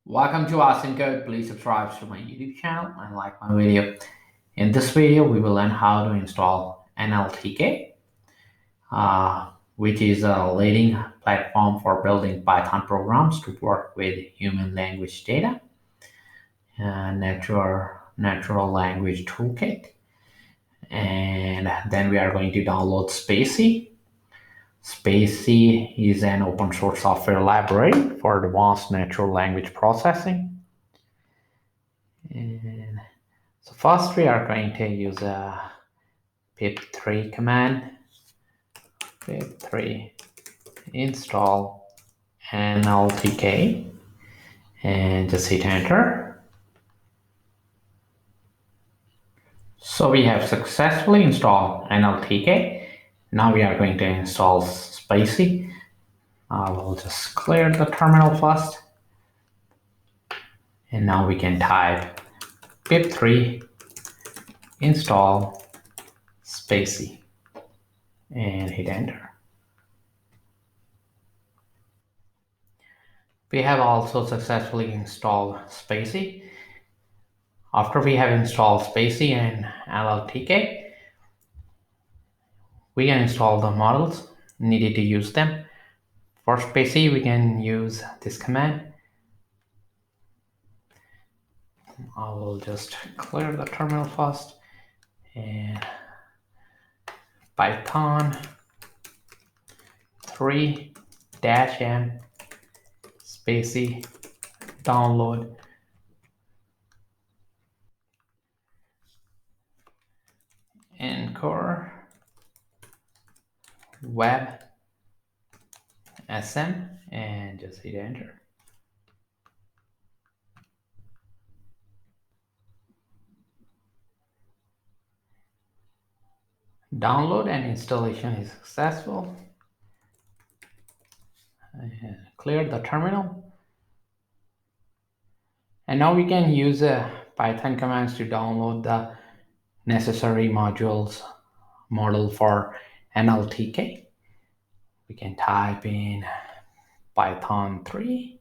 Welcome to Awesome Code. Please subscribe to my YouTube channel and like my video. In this video, we will learn how to install NLTK, which is a leading platform for building Python programs to work with human language data, natural language toolkit. And then we are going to download spaCy. spaCy is an open source software library for advanced natural language processing. And so first we are going to use a pip3 command. pip3 install NLTK and just hit enter. So we have successfully installed NLTK. Now we are going to install spaCy. We'll just clear the terminal first. And now we can type pip3 install spaCy and hit enter. We have also successfully installed spaCy. After we have installed spaCy and NLTK, we can install the models needed to use them. For spaCy, we can use this command. I will just clear the terminal first and Python 3-m spaCy download Anchor web sm and just hit enter. Download and installation is successful. Clear the terminal. And now we can use Python commands to download the necessary model for NLTK. We can type in Python 3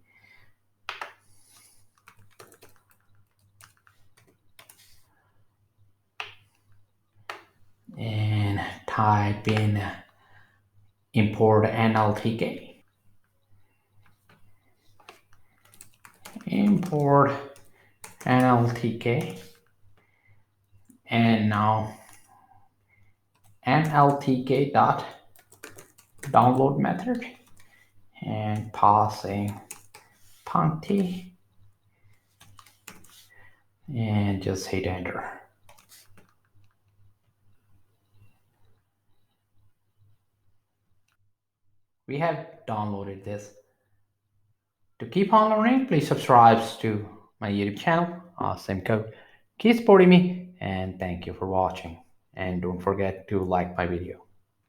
and type in import NLTK. Import NLTK, and now NLTK dot download method and passing puncty and just hit enter. We have downloaded this. To keep on learning, please subscribe to my YouTube channel, Awesome Code. Keep supporting me, and thank you for watching. And don't forget to like my video.